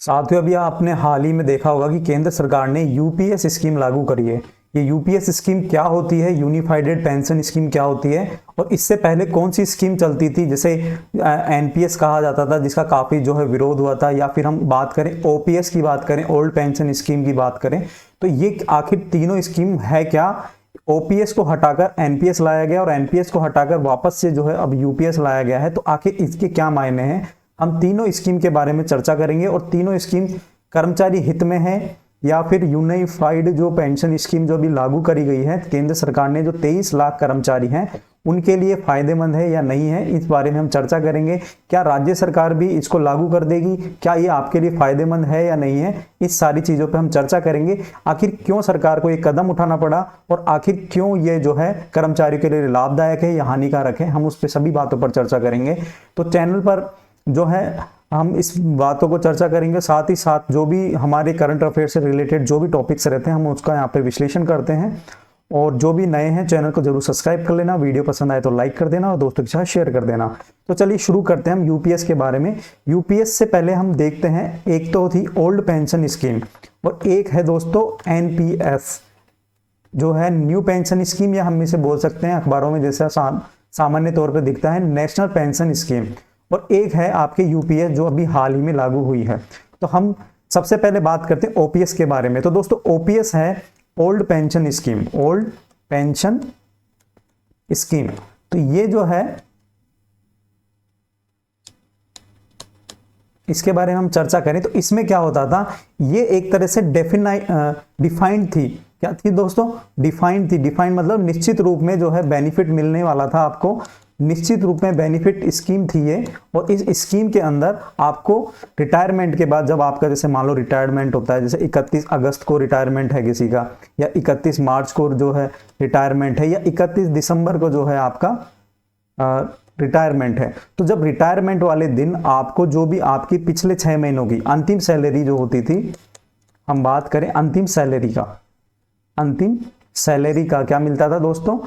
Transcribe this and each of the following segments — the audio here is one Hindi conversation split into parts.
साथियों, अभी आपने हाल ही में देखा होगा कि केंद्र सरकार ने यूपीएस स्कीम लागू करी है। ये यूपीएस स्कीम क्या होती है, यूनिफाइड पेंशन स्कीम क्या होती है, और इससे पहले कौन सी स्कीम चलती थी जिसे एनपीएस कहा जाता था, जिसका काफी जो है विरोध हुआ था, या फिर हम बात करें ओपीएस की बात करें, ओल्ड पेंशन स्कीम की बात करें, तो ये आखिर तीनों स्कीम है क्या। ओपीएस को हटाकर एनपीएस लाया गया और एनपीएस को हटाकर वापस से जो है अब यूपीएस लाया गया है, तो आखिर इसके क्या मायने हैं। हम तीनों स्कीम के बारे में चर्चा करेंगे और तीनों स्कीम कर्मचारी हित में है या फिर यूनिफाइड जो पेंशन स्कीम जो भी लागू करी गई है केंद्र सरकार ने, जो 23 लाख कर्मचारी हैं उनके लिए फायदेमंद है या नहीं है, इस बारे में हम चर्चा करेंगे। क्या राज्य सरकार भी इसको लागू कर देगी, क्या ये आपके लिए फायदेमंद है या नहीं है, इस सारी चीजों पे हम चर्चा करेंगे। आखिर क्यों सरकार को ये कदम उठाना पड़ा और आखिर क्यों ये जो है कर्मचारियों के लिए लाभदायक है या हानिकारक है, हम उस पर सभी बातों पर चर्चा करेंगे। तो चैनल पर जो है हम इस बातों को चर्चा करेंगे, साथ ही साथ जो भी हमारे करंट अफेयर से रिलेटेड जो भी टॉपिक्स रहते हैं हम उसका यहाँ पे विश्लेषण करते हैं। और जो भी नए हैं चैनल को जरूर सब्सक्राइब कर लेना, वीडियो पसंद आए तो लाइक कर देना और दोस्तों के साथ शेयर कर देना। तो चलिए शुरू करते हैं हम यूपीएस के बारे में। यूपीएस से पहले हम देखते हैं, एक तो थी ओल्ड पेंशन स्कीम और एक है दोस्तों एनपीएस जो है न्यू पेंशन स्कीम, या हम इसे बोल सकते हैं अखबारों में जैसा सामान्य तौर पर दिखता है नेशनल पेंशन स्कीम, और एक है आपके यूपीएस जो अभी हाल ही में लागू हुई है। तो हम सबसे पहले बात करते हैं ओपीएस के बारे में। तो दोस्तों ओपीएस है old pension scheme, old pension scheme. तो ये जो है इसके बारे में हम चर्चा करें तो इसमें क्या होता था, ये एक तरह से डिफाइंड थी। क्या थी दोस्तों? डिफाइंड थी। डिफाइंड मतलब निश्चित रूप में जो है बेनिफिट मिलने वाला था आपको, निश्चित रूप में बेनिफिट स्कीम थी ये। और इस स्कीम के अंदर आपको रिटायरमेंट के बाद, जब आपका जैसे मान लो रिटायरमेंट होता है, जैसे 31 अगस्त को रिटायरमेंट है किसी का, या 31 मार्च को जो है रिटायरमेंट है, या 31 दिसंबर को जो है आपका रिटायरमेंट है, तो जब रिटायरमेंट वाले दिन आपको जो भी आपकी पिछले 6 महीनों की अंतिम सैलरी जो होती थी, हम बात करें अंतिम सैलरी का, अंतिम सैलरी का क्या मिलता था दोस्तों?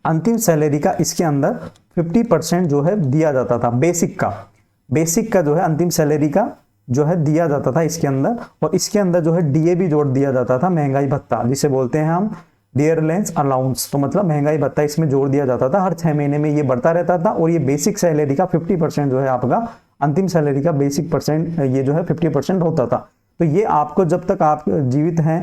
अंतिम सैलरी का इसके अंदर 50% जो है दिया जाता था बेसिक का जो है अंतिम सैलरी का जो है दिया जाता था इसके अंदर। और इसके अंदर जो है डीए भी जोड़ दिया जाता था, महंगाई भत्ता जिसे बोलते हैं हम डियरलेंस अलाउंस। तो मतलब महंगाई भत्ता इसमें जोड़ दिया जाता था, हर 6 महीने में ये बढ़ता रहता था। और ये बेसिक सैलरी का 50% जो है आपका अंतिम सैलरी का बेसिक परसेंट ये जो है 50% होता था। तो ये आपको जब तक आप जीवित हैं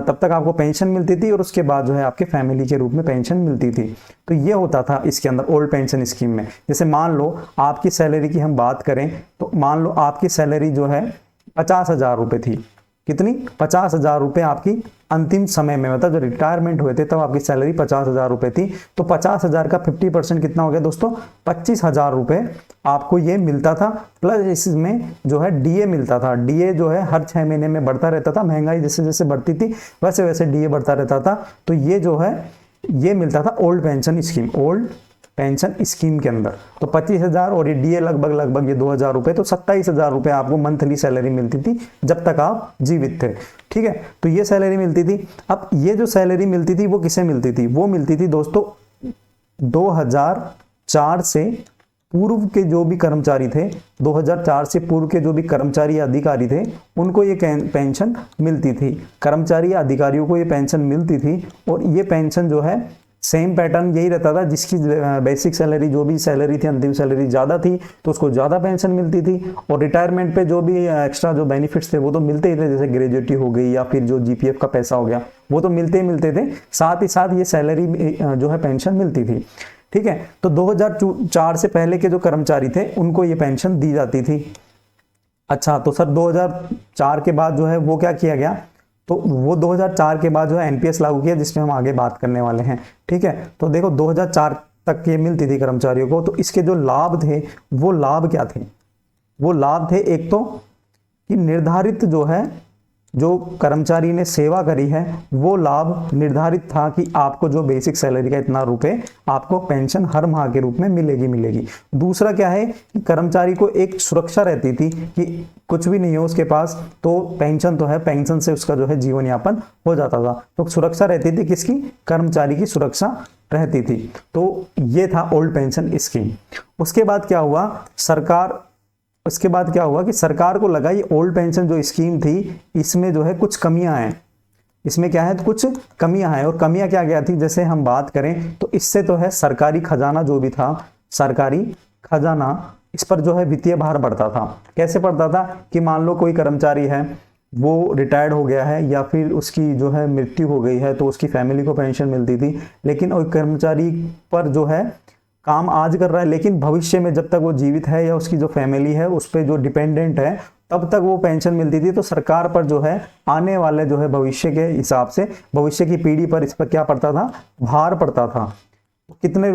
तब तक आपको पेंशन मिलती थी, और उसके बाद जो है आपके फैमिली के रूप में पेंशन मिलती थी। तो ये होता था इसके अंदर ओल्ड पेंशन स्कीम में। जैसे मान लो आपकी सैलरी की हम बात करें, तो मान लो आपकी सैलरी जो है 50,000 रुपये थी। कितनी? 50,000 रुपये आपकी अंतिम समय में, मतलब जब रिटायरमेंट हुए थे तब आपकी सैलरी 50,000 रुपये थी। तो 50,000 का 50% कितना हो गया दोस्तों? 25,000 रुपये आपको ये मिलता था। प्लस इसमें जो है डीए मिलता था। डीए जो है हर 6 महीने में बढ़ता रहता था, महंगाई जैसे जैसे बढ़ती थी वैसे वैसे डीए बढ़ता रहता था। तो ये जो है ये मिलता था old pension scheme, old pension scheme के अंदर। तो 25,000 और ये डीए लगभग ये 2,000 रुपये, तो 27,000 रुपये आपको मंथली सैलरी मिलती थी जब तक आप जीवित थे। ठीक है, तो ये सैलरी मिलती थी। अब ये जो सैलरी मिलती थी वो किसे मिलती थी? वो मिलती थी दोस्तों 2004 से पूर्व के जो भी कर्मचारी थे, 2004 से पूर्व के जो भी कर्मचारी या अधिकारी थे उनको ये पेंशन मिलती थी। कर्मचारी या अधिकारियों को ये पेंशन मिलती थी। और ये पेंशन जो है सेम पैटर्न यही रहता था, जिसकी बेसिक सैलरी जो भी सैलरी थी अंतिम सैलरी ज़्यादा थी तो उसको ज़्यादा पेंशन मिलती थी। और रिटायरमेंट पे जो भी एक्स्ट्रा जो बेनिफिट्स थे वो तो मिलते ही थे, जैसे ग्रेजुएटी हो गई या फिर जो जीपीएफ का पैसा हो गया वो तो मिलते ही मिलते थे। साथ ही साथ ये सैलरी जो है पेंशन मिलती थी। ठीक है, तो 2004 से पहले के जो कर्मचारी थे उनको ये पेंशन दी जाती थी। अच्छा, तो सर 2004 के बाद जो है वो क्या किया गया? तो वो 2004 के बाद जो है एनपीएस लागू किया, जिसमें हम आगे बात करने वाले हैं। ठीक है, तो देखो 2004 तक ये मिलती थी कर्मचारियों को। तो इसके जो लाभ थे वो लाभ क्या थे? वो लाभ थे एक तो कि निर्धारित जो है जो कर्मचारी ने सेवा करी है वो लाभ निर्धारित था कि आपको जो बेसिक सैलरी का इतना रुपए आपको पेंशन हर माह के रूप में मिलेगी। दूसरा क्या है कि कर्मचारी को एक सुरक्षा रहती थी कि कुछ भी नहीं हो उसके पास तो पेंशन तो है, पेंशन से उसका जो है जीवन यापन हो जाता था। तो सुरक्षा रहती थी किसकी? कर्मचारी की सुरक्षा रहती थी। तो ये था ओल्ड पेंशन स्कीम। उसके बाद क्या हुआ? सरकार उसके बाद क्या हुआ कि सरकार को लगा ये ओल्ड पेंशन जो स्कीम थी इसमें जो है कुछ कमियां हैं, इसमें क्या है, तो कुछ कमियां हैं। और कमियां क्या क्या थी, जैसे हम बात करें तो इससे तो है सरकारी खजाना जो भी था, सरकारी खजाना, इस पर जो है वित्तीय भार बढ़ता था। कैसे बढ़ता था कि मान लो कोई कर्मचारी है, वो रिटायर्ड हो गया है या फिर उसकी जो है मृत्यु हो गई है, तो उसकी फैमिली को पेंशन मिलती थी, लेकिन वो कर्मचारी पर जो है काम आज कर रहा है, लेकिन भविष्य में जब तक वो जीवित है या उसकी जो फैमिली है उस पर जो डिपेंडेंट है तब तक वो पेंशन मिलती थी। तो सरकार पर जो है आने वाले जो है भविष्य के हिसाब से, भविष्य की पीढ़ी पर इस पर क्या पड़ता था, भार पड़ता था। कितने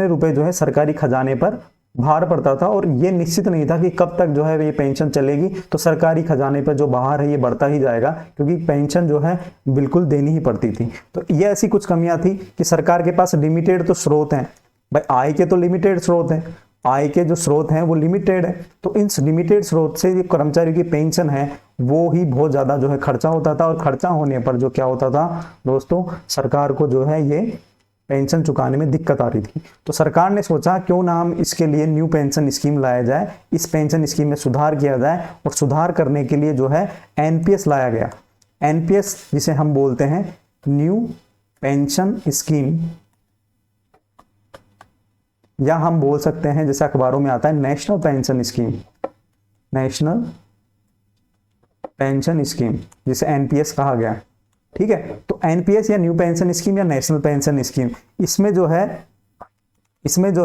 रुपए जो है सरकारी खजाने पर भार पड़ता था, और ये निश्चित नहीं था कि कब तक जो है ये पेंशन चलेगी। तो सरकारी खजाने पर जो भार है ये बढ़ता ही जाएगा, क्योंकि पेंशन जो है बिल्कुल देनी ही पड़ती थी। तो ये ऐसी कुछ कमियां थी कि सरकार के पास लिमिटेड तो स्रोत हैं, भाई आय के तो लिमिटेड स्रोत हैं, आय के जो स्रोत हैं वो लिमिटेड है, तो इन लिमिटेड स्रोत से कर्मचारी की पेंशन है वो ही बहुत ज्यादा जो है खर्चा होता था। और खर्चा होने पर जो क्या होता था दोस्तों, सरकार को जो है ये पेंशन चुकाने में दिक्कत आ रही थी। तो सरकार ने सोचा क्यों ना हम इसके लिए न्यू पेंशन स्कीम लाया जाए, इस पेंशन स्कीम में सुधार किया जाए, और सुधार करने के लिए जो है एनपीएस लाया गया। एनपीएस जिसे हम बोलते हैं न्यू पेंशन स्कीम, या हम बोल सकते हैं जैसे अखबारों में आता है national pension scheme, national pension scheme जिसे एनपीएस कहा गया। ठीक है, तो एनपीएस या न्यू पेंशन स्कीम या नेशनल पेंशन स्कीम, इसमें जो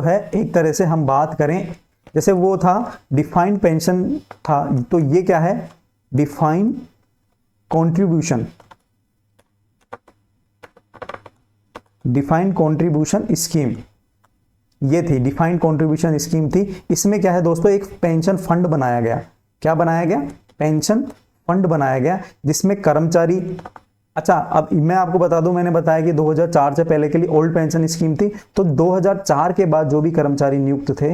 है एक तरह से हम बात करें, जैसे वो था डिफाइंड पेंशन था, तो ये क्या है, defined contribution, defined contribution scheme, ये थी डिफाइंड कॉन्ट्रीब्यूशन स्कीम थी। इसमें क्या है दोस्तों, एक पेंशन फंड बनाया गया। क्या बनाया गया, पेंशन फंड बनाया गया, जिसमें कर्मचारी, अच्छा अब मैं आपको बता दूं, मैंने बताया कि 2004 से पहले के लिए ओल्ड पेंशन स्कीम थी, तो 2004 के बाद जो भी कर्मचारी नियुक्त थे,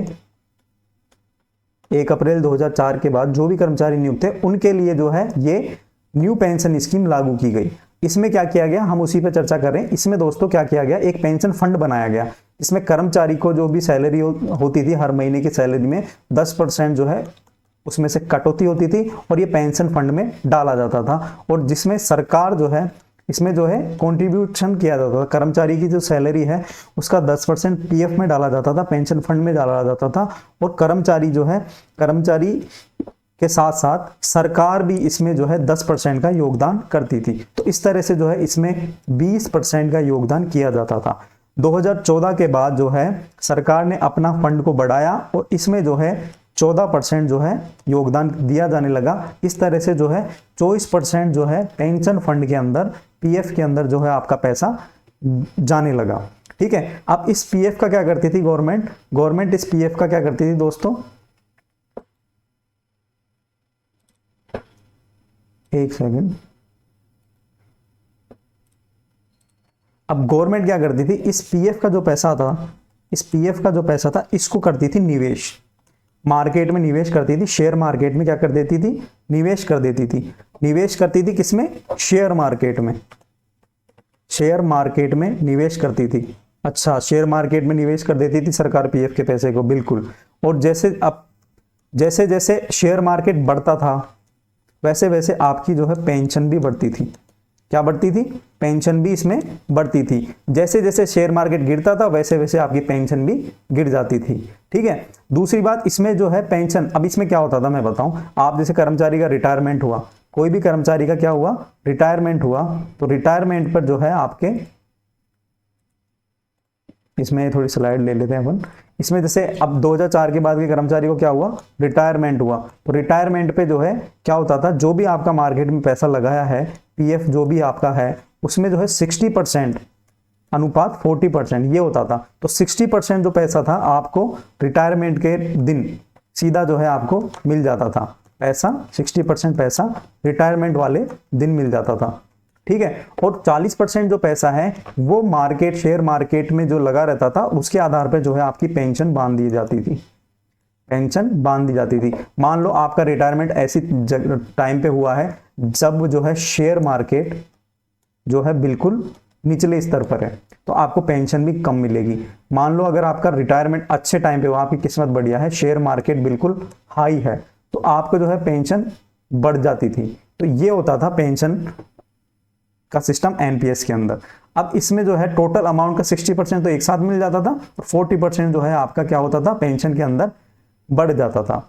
1 अप्रैल 2004 के बाद जो भी कर्मचारी नियुक्त थे उनके लिए जो है ये न्यू पेंशन स्कीम लागू की गई। इसमें क्या किया गया, हम उसी पे चर्चा कर रहे हैं। इसमें दोस्तों क्या किया गया, एक पेंशन फंड बनाया गया, इसमें कर्मचारी को जो भी सैलरी होती थी, हर महीने की सैलरी में 10% जो है उसमें से कटौती होती थी, और ये पेंशन फंड में डाला जाता था, और जिसमें सरकार जो है इसमें जो है कंट्रीब्यूशन किया जाता था। कर्मचारी की जो सैलरी है उसका 10% पीएफ में डाला जाता था, पेंशन फंड में डाला जाता था, और कर्मचारी जो है, कर्मचारी के साथ साथ सरकार भी इसमें जो है 10% का योगदान करती थी। तो इस तरह से जो है इसमें 20% का योगदान किया जाता था। 2014 के बाद जो है सरकार ने अपना फंड को बढ़ाया, और इसमें जो है 14% जो है योगदान दिया जाने लगा। इस तरह से जो है 24% जो है पेंशन फंड के अंदर, पीएफ के अंदर जो है आपका पैसा जाने लगा। ठीक है, अब इस पीएफ का क्या करती थी गवर्नमेंट इस पीएफ का क्या करती थी दोस्तों, एक सेकंड, अब गवर्नमेंट क्या करती थी, इस पीएफ का जो पैसा था, इसको करती थी निवेश, मार्केट में निवेश करती थी, शेयर मार्केट में क्या कर देती थी, निवेश कर देती थी। निवेश करती थी किसमें, शेयर मार्केट में, शेयर मार्केट में निवेश करती थी। अच्छा, शेयर मार्केट में निवेश कर देती थी सरकार पीएफ के पैसे को, बिल्कुल। और जैसे जैसे शेयर मार्केट बढ़ता था वैसे वैसे आपकी जो है पेंशन भी बढ़ती थी। क्या बढ़ती थी, पेंशन भी इसमें बढ़ती थी। जैसे जैसे शेयर मार्केट गिरता था वैसे वैसे आपकी पेंशन भी गिर जाती थी। ठीक है, दूसरी बात इसमें जो है पेंशन, अब इसमें क्या होता था मैं बताऊं, आप जैसे कर्मचारी का रिटायरमेंट हुआ, कोई भी कर्मचारी का क्या हुआ, रिटायरमेंट हुआ, तो रिटायरमेंट पर जो है आपके, इसमें थोड़ी स्लाइड ले लेते हैं अपन, इसमें जैसे अब 2004 के बाद के कर्मचारी को क्या हुआ, रिटायरमेंट हुआ, तो रिटायरमेंट पे जो है क्या होता था, जो भी आपका मार्केट में पैसा लगाया है, पीएफ जो भी आपका है, उसमें जो है 60% अनुपात 40% ये होता था। तो 60% जो पैसा था आपको रिटायरमेंट के दिन सीधा जो है आपको मिल जाता था पैसा, 60% पैसा रिटायरमेंट वाले दिन मिल जाता था। ठीक है, और 40% जो पैसा है वो मार्केट, शेयर मार्केट में जो लगा रहता था उसके आधार पर जो है आपकी पेंशन बांध दी जाती थी, पेंशन बांध दी जाती थी। मान लो आपका रिटायरमेंट ऐसी टाइम पे हुआ है जब जो है शेयर मार्केट जो है बिल्कुल निचले स्तर पर है तो आपको पेंशन भी कम मिलेगी। मान लो अगर आपका रिटायरमेंट अच्छे टाइम पे, आपकी किस्मत बढ़िया है, शेयर मार्केट बिल्कुल हाई है, तो आपको जो है पेंशन बढ़ जाती थी। तो ये होता था पेंशन का सिस्टम एनपीएस के अंदर। अब इसमें जो है टोटल अमाउंट का 60% तो एक साथ मिल जाता था और 40% जो है आपका क्या होता था, पेंशन के अंदर बढ़ जाता था।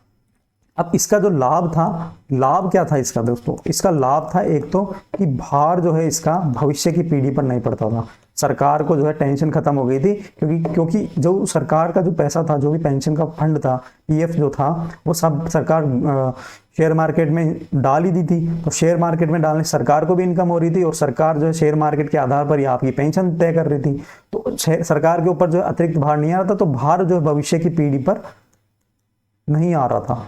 अब इसका जो लाभ था, लाभ क्या था इसका दोस्तों, इसका लाभ था एक तो कि भार जो है इसका भविष्य की पीढ़ी पर नहीं पड़ता था। सरकार को जो है टेंशन खत्म हो गई थी, क्योंकि जो सरकार का जो पैसा था, जो भी पेंशन का फंड था, पीएफ जो था, वो सब सरकार शेयर मार्केट में डाल ही दी थी। तो शेयर मार्केट में डालने सरकार को भी इनकम हो रही थी और सरकार जो है शेयर मार्केट के आधार पर ही आपकी पेंशन तय कर रही थी। तो सरकार के ऊपर जो है अतिरिक्त भार नहीं आ रहा था, तो भार जो है भविष्य की पीढ़ी पर नहीं आ रहा था,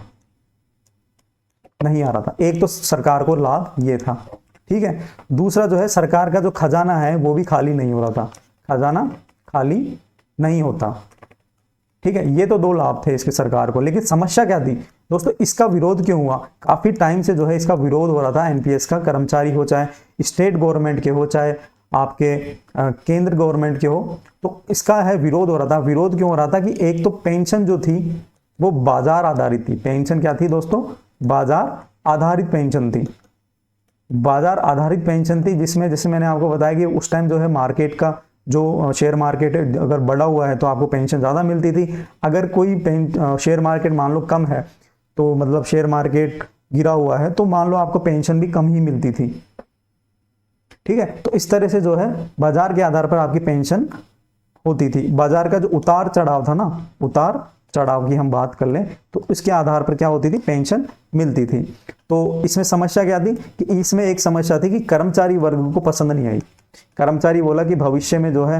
नहीं आ रहा था। एक तो सरकार को लाभ ये था, ठीक है। दूसरा जो है सरकार का जो खजाना है वो भी खाली नहीं हो रहा था, खजाना खाली नहीं होता, ठीक है। ये तो दो लाभ थे इसके सरकार को। लेकिन समस्या क्या थी दोस्तों, इसका विरोध क्यों हुआ? काफी टाइम से जो है इसका विरोध हो रहा था एनपीएस का, कर्मचारी हो चाहे स्टेट गवर्नमेंट के हो चाहे आपके केंद्र गवर्नमेंट के हो, तो इसका है विरोध हो रहा था। विरोध क्यों हो रहा था कि एक तो पेंशन जो थी वो बाजार आधारित थी। पेंशन क्या थी दोस्तों? बाजार आधारित पेंशन थी, बाजार आधारित पेंशन थी, जिसमें जैसे मैंने आपको बताया कि उस टाइम जो है मार्केट का जो शेयर मार्केट है अगर बढ़ा हुआ है तो आपको पेंशन ज़्यादा मिलती थी। अगर कोई शेयर मार्केट मान लो कम है, तो मतलब शेयर मार्केट गिरा हुआ है, तो मान लो आपको पेंशन भी कम ही मिलती थी, ठीक है। तो इस तरह से जो है बाजार के आधार पर आपकी पेंशन होती थी। बाजार का जो उतार चढ़ाव था ना, उतार चढ़ाव की हम बात कर लें, तो इसके आधार पर क्या होती थी, पेंशन मिलती थी। तो इसमें समस्या क्या थी कि इसमें एक समस्या थी कि कर्मचारी वर्ग को पसंद नहीं आई। कर्मचारी बोला कि भविष्य में जो है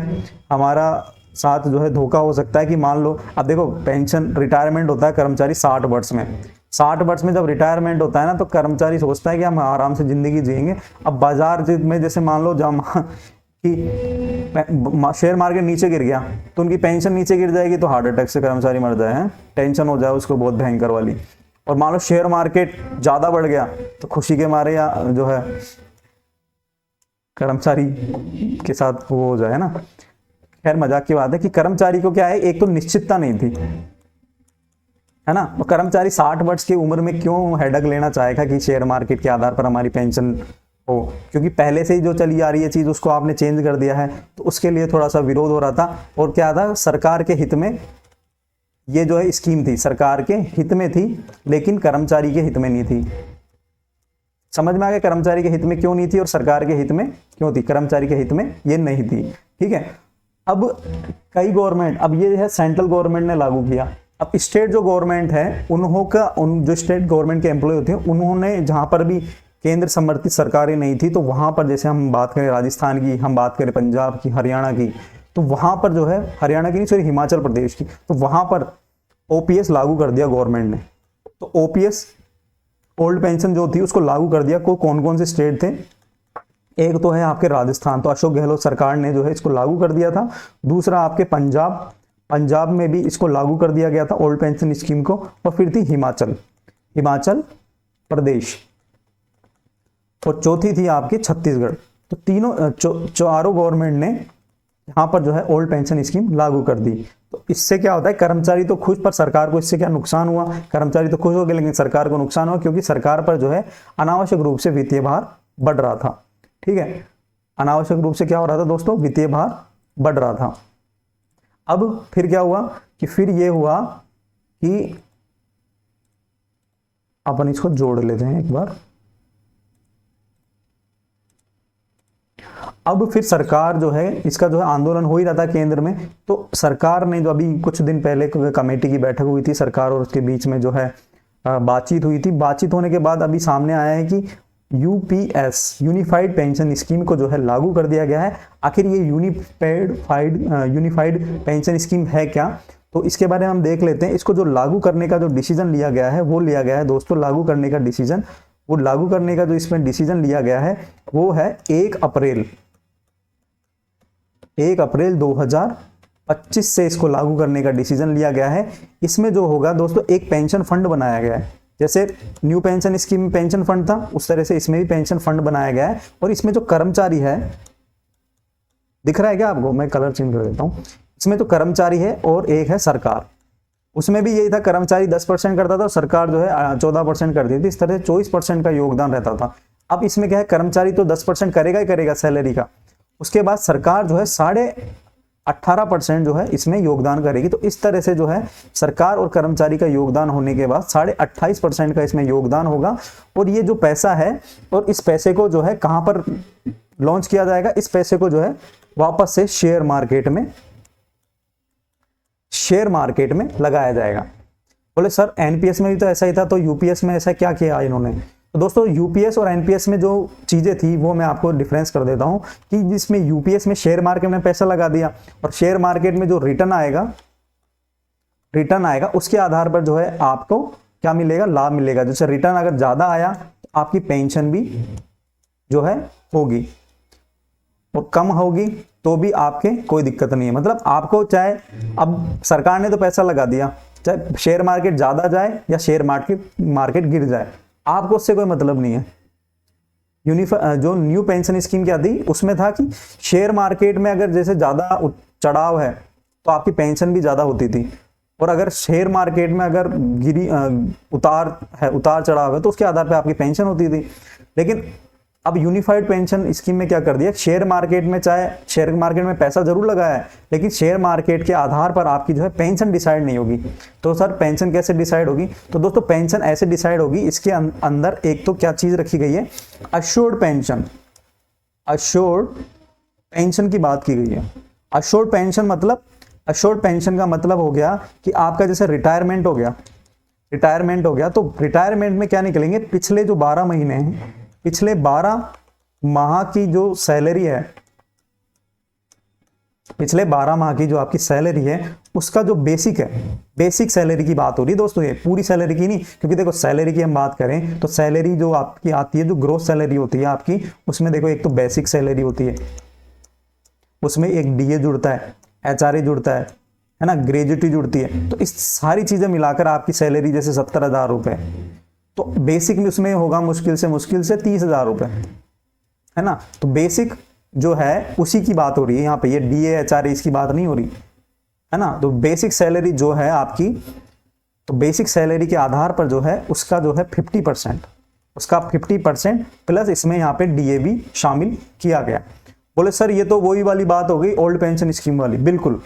हमारा साथ जो है धोखा हो सकता है, कि मान लो अब देखो पेंशन रिटायरमेंट होता है कर्मचारी 60 वर्ष में, 60 वर्ष में जब रिटायरमेंट होता है ना, तो कर्मचारी सोचता है कि हम आराम से जिंदगी जिएंगे। अब बाजार में जैसे मान लो कि शेयर मार्केट नीचे गिर गया तो उनकी पेंशन नीचे गिर जाएगी, तो हार्ट अटैक से कर्मचारी मर जाए, हैं टेंशन हो जाए उसको बहुत भयंकर वाली। और मान लो शेयर मार्केट ज्यादा बढ़ गया तो खुशी के मारे या जो है कर्मचारी के साथ वो हो जाए ना। खैर मजाक की बात है कि कर्मचारी को क्या है, एक तो निश्चितता नहीं थी, है ना। और कर्मचारी 60 वर्ष की उम्र में क्यों हेडक लेना चाहेगा कि शेयर मार्केट के आधार पर हमारी पेंशन हो, क्योंकि पहले से ही जो चली आ रही है चीज उसको आपने चेंज कर दिया है। तो उसके लिए थोड़ा सा विरोध हो रहा था। और क्या था, सरकार के हित में ये जो है स्कीम थी, सरकार के हित में थी लेकिन कर्मचारी के हित में नहीं थी। समझ में आ गया कर्मचारी के हित में क्यों नहीं थी और सरकार के हित में क्यों थी? कर्मचारी के हित में ये नहीं थी, ठीक है। अब कई गवर्नमेंट, अब ये है सेंट्रल गवर्नमेंट ने लागू किया। अब स्टेट जो गवर्नमेंट है उन जो स्टेट गवर्नमेंट के एम्प्लॉय होते हैं, उन्होंने जहां पर भी केंद्र समर्थित सरकारें नहीं थी, तो वहां पर जैसे हम बात करें राजस्थान की, हम बात करें पंजाब की, हरियाणा की, तो वहां पर जो है हरियाणा की नहीं सॉरी हिमाचल प्रदेश की, तो वहां पर ओपीएस लागू कर दिया गवर्नमेंट ने। तो ओपीएस ओल्ड पेंशन जो थी उसको लागू कर दिया। कौन कौन से स्टेट थे? एक तो है आपके राजस्थान, तो अशोक गहलोत सरकार ने जो है इसको लागू कर दिया था। दूसरा आपके पंजाब, पंजाब में भी इसको लागू कर दिया गया था ओल्ड पेंशन स्कीम को। और फिर थी हिमाचल प्रदेश, और चौथी थी आपकी छत्तीसगढ़। तो तीनों चारों गवर्नमेंट ने यहाँ पर जो है ओल्ड पेंशन स्कीम लागू कर दी। तो इससे क्या होता है, कर्मचारी तो खुश, पर सरकार को इससे क्या नुकसान हुआ? कर्मचारी तो खुश हो गए लेकिन सरकार को नुकसान हुआ, क्योंकि सरकार पर जो है अनावश्यक रूप से वित्तीय भार बढ़ रहा था, ठीक है। अनावश्यक रूप से क्या हो रहा था दोस्तों? वित्तीय भार बढ़ रहा था। अब फिर क्या हुआ कि फिर ये हुआ कि अपन इसको जोड़ लेते हैं एक बार। अब फिर सरकार जो है इसका जो है आंदोलन हो ही रहा था केंद्र में, तो सरकार ने जो अभी कुछ दिन पहले कमेटी की बैठक हुई थी सरकार और उसके बीच में जो है बातचीत हुई थी। बातचीत होने के बाद अभी सामने आया है कि यूपीएस यूनिफाइड पेंशन स्कीम को जो है लागू कर दिया गया है। आखिर ये यूनिफाइड पेंशन स्कीम है क्या, तो इसके बारे में हम देख लेते हैं। इसको जो लागू करने का जो डिसीजन लिया गया है वो लिया गया है दोस्तों, लागू करने का डिसीजन, वो लागू करने का जो इसमें डिसीजन लिया गया है वो है 1 अप्रैल 2025 से इसको लागू करने का डिसीजन लिया गया है। इसमें जो होगा दोस्तों, एक पेंशन फंड बनाया गया है। जैसे न्यू पेंशन स्कीम में पेंशन फंड था, उस तरह से इसमें भी पेंशन फंड बनाया गया है। और इसमें जो कर्मचारी है दिख रहा है क्या आपको? मैं कलर चेंज कर देता हूँ। इसमें तो कर्मचारी है और एक है सरकार। उसमें भी यही था, कर्मचारी 10% करता था और सरकार जो है 14% कर दी थी। इस तरह से 24% का योगदान रहता था। अब इसमें क्या है, कर्मचारी तो 10% करेगा ही करेगा सैलरी का, उसके बाद सरकार जो है 18.5% जो है इसमें योगदान करेगी। तो इस तरह से जो है सरकार और कर्मचारी का योगदान होने के बाद 28.5% का इसमें योगदान होगा। और ये जो पैसा है, और इस पैसे को जो है कहां पर लॉन्च किया जाएगा, इस पैसे को जो है वापस से शेयर मार्केट में लगाया जाएगा। बोले सर एनपीएस में भी तो ऐसा ही था, तो यूपीएस में ऐसा क्या किया इन्होंने? तो दोस्तों यूपीएस और एनपीएस में जो चीजें थी वो मैं आपको डिफरेंस कर देता हूं कि जिसमें यूपीएस में शेयर मार्केट में पैसा लगा दिया, और शेयर मार्केट में जो रिटर्न आएगा उसके आधार पर जो है आपको क्या मिलेगा, लाभ मिलेगा। जैसे रिटर्न अगर ज्यादा आया तो आपकी पेंशन भी जो है होगी, और कम होगी तो भी आपके कोई दिक्कत नहीं है। मतलब आपको चाहे, अब सरकार ने तो पैसा लगा दिया, चाहे शेयर मार्केट ज्यादा जाए या शेयर मार्केट गिर जाए, आपको उससे कोई मतलब नहीं है। जो न्यू पेंशन स्कीम क्या थी, उसमें था कि शेयर मार्केट में अगर जैसे ज्यादा चढ़ाव है तो आपकी पेंशन भी ज्यादा होती थी, और अगर शेयर मार्केट में अगर उतार चढ़ाव है तो उसके आधार पर आपकी पेंशन होती थी। लेकिन अब यूनिफाइड पेंशन स्कीम में क्या कर दिया, शेयर मार्केट में पैसा जरूर लगाया है, लेकिन शेयर मार्केट के आधार पर आपकी जो है पेंशन डिसाइड नहीं होगी। तो सर पेंशन कैसे डिसाइड होगी? तो दोस्तों पेंशन ऐसे डिसाइड होगी, इसके अंदर एक तो क्या चीज रखी गई है, अश्योर्ड पेंशन की बात की गई है। अश्योर्ड पेंशन का मतलब हो गया कि आपका जैसे रिटायरमेंट हो गया, तो रिटायरमेंट में क्या निकलेंगे, पिछले जो 12 महीने हैं, पिछले 12 माह की जो सैलरी है, पिछले 12 माह की जो आपकी सैलरी है, उसका जो बेसिक सैलरी की बात हो रही है दोस्तों, ये पूरी सैलरी की नहीं। क्योंकि देखो सैलरी की हम बात करें तो सैलरी जो आपकी आती है, जो ग्रोस सैलरी होती है आपकी, उसमें देखो एक तो बेसिक सैलरी होती है, उसमें एक डीए जुड़ता है, एचआरए जुड़ता है ना, ग्रेजुएटी जुड़ती है। तो इस सारी चीजें मिलाकर आपकी सैलरी जैसे 70,000 रुपए, तो बेसिक में उसमें होगा मुश्किल से 30,000 रुपए, है ना। तो बेसिक जो है उसी की बात हो रही है यहाँ पे, ये डीए एचआरए इसकी बात नहीं हो रही, है ना। तो बेसिक सैलरी जो है आपकी, तो बेसिक सैलरी के आधार पर जो है उसका जो है 50% प्लस इसमें यहाँ पे डीए भी शामिल किया गया। बोले सर ये तो वही वाली बात हो गई ओल्ड पेंशन स्कीम वाली। बिल्कुल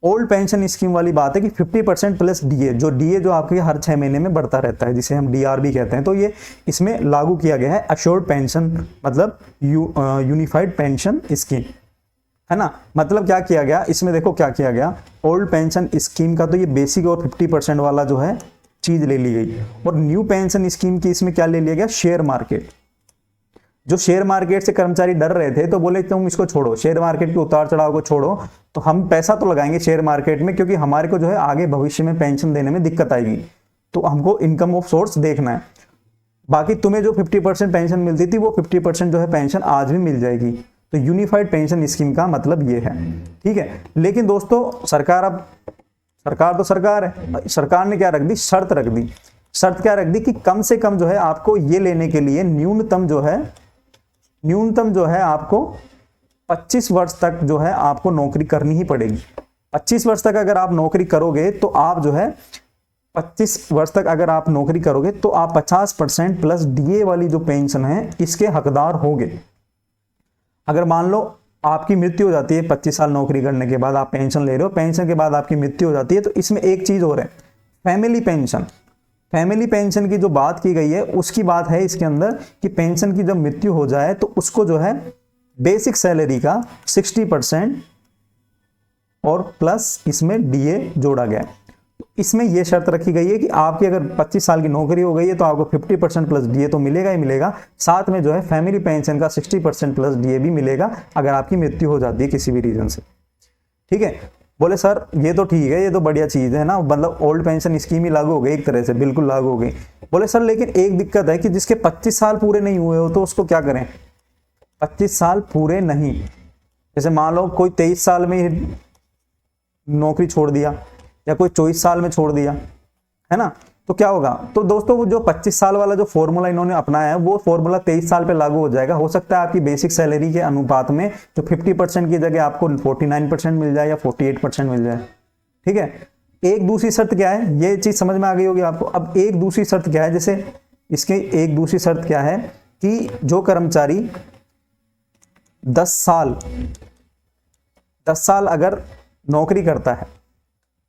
ओल्ड पेंशन स्कीम वाली बात है कि 50% प्लस डीए, जो आपके हर 6 महीने में बढ़ता रहता है, जिसे हम डीआरबी कहते हैं। तो ये इसमें लागू किया गया है अश्योर्ड पेंशन, मतलब यूनिफाइड पेंशन स्कीम, है ना। मतलब क्या किया गया इसमें, देखो क्या किया गया, ओल्ड पेंशन स्कीम का तो ये बेसिक और 50% वाला जो है चीज ले ली गई, और न्यू पेंशन स्कीम की इसमें क्या ले लिया गया, शेयर मार्केट। जो शेयर मार्केट से कर्मचारी डर रहे थे तो बोले तुम इसको छोड़ो, शेयर मार्केट के उतार चढ़ाव को छोड़ो, तो हम पैसा तो लगाएंगे शेयर मार्केट में, क्योंकि हमारे को जो है आगे भविष्य में पेंशन देने में दिक्कत आएगी, तो हमको इनकम ऑफ सोर्स देखना है। बाकी तुम्हें जो 50% पेंशन मिलती थी वो 50% जो है पेंशन आज भी मिल जाएगी। तो यूनिफाइड पेंशन स्कीम का मतलब ये है, ठीक है। लेकिन दोस्तों सरकार तो सरकार है, सरकार ने क्या रख दी, शर्त क्या रख दी कि कम से कम जो है आपको ये लेने के लिए न्यूनतम जो है आपको 25 वर्ष तक जो है आपको नौकरी करनी ही पड़ेगी। 25 वर्ष तक अगर आप नौकरी करोगे तो आप जो है 25 वर्ष तक अगर आप नौकरी करोगे तो आप 50% प्लस डीए वाली जो पेंशन है इसके हकदार होगे। अगर मान लो आपकी मृत्यु हो जाती है, 25 साल नौकरी करने के बाद आप पेंशन ले रहे हो, पेंशन के बाद आपकी मृत्यु हो जाती है, तो इसमें एक चीज और है, फैमिली पेंशन की जो बात की गई है उसकी बात है इसके अंदर कि पेंशन की जब मृत्यु हो जाए तो उसको जो है बेसिक सैलरी का 60% और प्लस इसमें डीए जोड़ा गया है। इसमें यह शर्त रखी गई है कि आपकी अगर 25 साल की नौकरी हो गई है तो आपको 50% प्लस डीए तो मिलेगा ही मिलेगा, साथ में जो है फैमिली पेंशन का 60% प्लस डीए भी मिलेगा अगर आपकी मृत्यु हो जाती है किसी भी रीजन से, ठीक है। बोले सर ये तो ठीक है, ये तो बढ़िया चीज है ना, मतलब ओल्ड पेंशन स्कीम ही लागू हो गई, एक तरह से बिल्कुल लागू हो गई। बोले सर लेकिन एक दिक्कत है कि जिसके 25 साल पूरे नहीं हुए हो तो उसको क्या करें, 25 साल पूरे नहीं, जैसे मान लो कोई 23 साल में नौकरी छोड़ दिया या कोई 24 साल में छोड़ दिया, है ना, तो क्या होगा, तो दोस्तों वो जो 25 साल वाला जो फॉर्मूला इन्होंने अपनाया है वो फॉर्मूला 23 साल पे लागू हो जाएगा। हो सकता है आपकी बेसिक सैलरी के अनुपात में जो 50% की जगह आपको 49% मिल जाए या 48% मिल जाए। ठीक है, एक दूसरी शर्त क्या है, ये चीज समझ में आ गई होगी आपको। अब एक दूसरी शर्त क्या है, जैसे इसके एक दूसरी शर्त क्या है कि जो कर्मचारी 10 साल अगर नौकरी करता है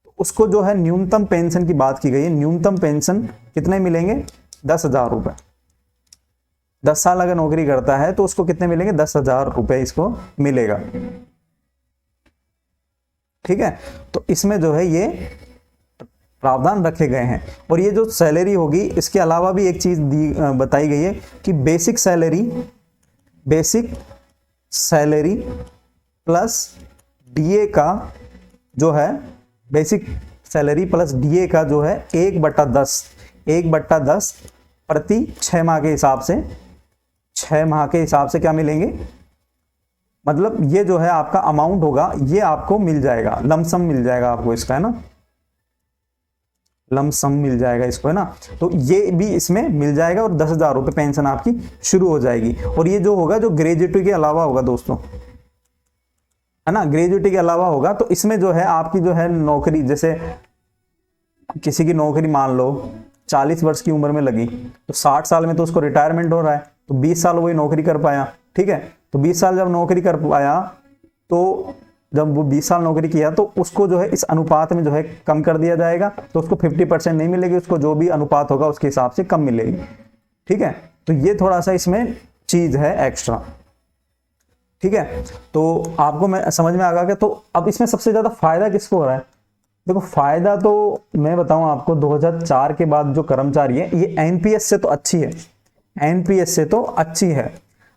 तो उसको जो है न्यूनतम पेंशन की बात की गई है। न्यूनतम पेंशन कितने मिलेंगे, 10,000 रुपए। 10 साल अगर नौकरी करता है तो उसको कितने मिलेंगे, 10,000 रुपए इसको मिलेगा। ठीक है, तो इसमें जो है ये प्रावधान रखे गए हैं। और ये जो सैलरी होगी इसके अलावा भी एक चीज बताई गई है कि बेसिक सैलरी प्लस डीए का जो है, बेसिक सैलरी प्लस डीए का जो है 1/10 प्रति 6 माह के हिसाब से, 6 माह के हिसाब से क्या मिलेंगे, मतलब ये जो है आपका अमाउंट होगा ये आपको मिल जाएगा, लमसम मिल जाएगा आपको इसका, है ना, लमसम मिल जाएगा इसको, है ना। तो ये भी इसमें मिल जाएगा और 10,000 रुपए पेंशन आपकी शुरू हो जाएगी। और ये जो होगा जो ग्रेजुएटी के अलावा होगा दोस्तों, है ना, ग्रेजुएटी के अलावा होगा। तो इसमें जो है आपकी जो है नौकरी, जैसे किसी की नौकरी मान लो 40 वर्ष की उम्र में लगी तो 60 साल में तो उसको रिटायरमेंट हो रहा है, तो 20 साल वही नौकरी कर पाया। ठीक है, तो 20 साल जब नौकरी कर पाया तो जब वो 20 साल नौकरी किया तो उसको जो है इस अनुपात में जो है कम कर दिया जाएगा, तो उसको 50% नहीं मिलेगी, उसको जो भी अनुपात होगा उसके हिसाब से कम मिलेगी। ठीक है, तो ये थोड़ा सा इसमें चीज है एक्स्ट्रा। ठीक है, तो आपको मैं समझ में आ गया। तो अब इसमें सबसे ज्यादा फायदा किसको हो रहा है, देखो फायदा तो मैं बताऊं आपको, 2004 के बाद जो कर्मचारी है ये एनपीएस से तो अच्छी है, एनपीएस से तो अच्छी है।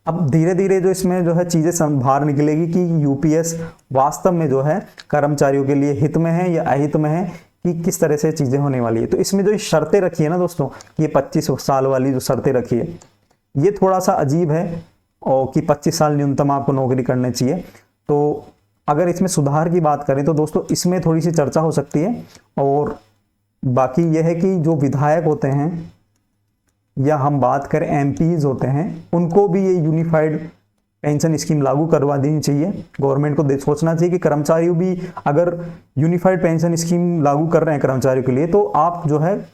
अब धीरे धीरे जो इसमें जो है चीजें बाहर निकलेगी कि यूपीएस वास्तव में जो है कर्मचारियों के लिए हित में है या अहित में है, कि किस तरह से चीजें होने वाली है। तो इसमें जो शर्तें रखी है ना दोस्तों, ये 25 साल वाली जो शर्तें रखी है ये थोड़ा सा अजीब है, और कि 25 साल न्यूनतम आपको नौकरी करनी चाहिए। तो अगर इसमें सुधार की बात करें तो दोस्तों इसमें थोड़ी सी चर्चा हो सकती है। और बाकी यह है कि जो विधायक होते हैं या हम बात करें एमपीज होते हैं, उनको भी ये यूनिफाइड पेंशन स्कीम लागू करवा देनी चाहिए। गवर्नमेंट को सोचना चाहिए कि कर्मचारी भी अगर यूनिफाइड पेंशन स्कीम लागू कर रहे हैं कर्मचारियों के लिए, तो आप जो है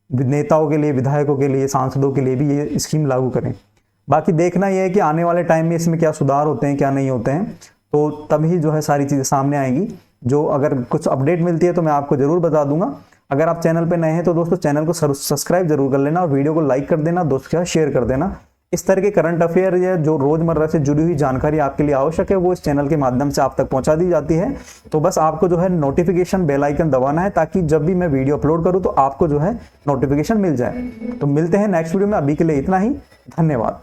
नेताओं के लिए, विधायकों के लिए, सांसदों के लिए भी ये स्कीम लागू करें। बाकी देखना यह है कि आने वाले टाइम में इसमें क्या सुधार होते हैं क्या नहीं होते हैं, तो तभी जो है सारी चीज़ें सामने आएंगी। जो अगर कुछ अपडेट मिलती है तो मैं आपको जरूर बता दूंगा। अगर आप चैनल पे नए हैं तो दोस्तों चैनल को सब्सक्राइब जरूर कर लेना और वीडियो को लाइक कर देना, दोस्तों के साथ शेयर कर देना। इस तरह के करंट अफेयर या जो रोजमर्रा से जुड़ी हुई जानकारी आपके लिए आवश्यक है वो इस चैनल के माध्यम से आप तक पहुंचा दी जाती है। तो बस आपको जो है नोटिफिकेशन बेल आइकन दबाना है, ताकि जब भी मैं वीडियो अपलोड करूं तो आपको जो है नोटिफिकेशन मिल जाए। तो मिलते हैं नेक्स्ट वीडियो में, अभी के लिए इतना ही, धन्यवाद।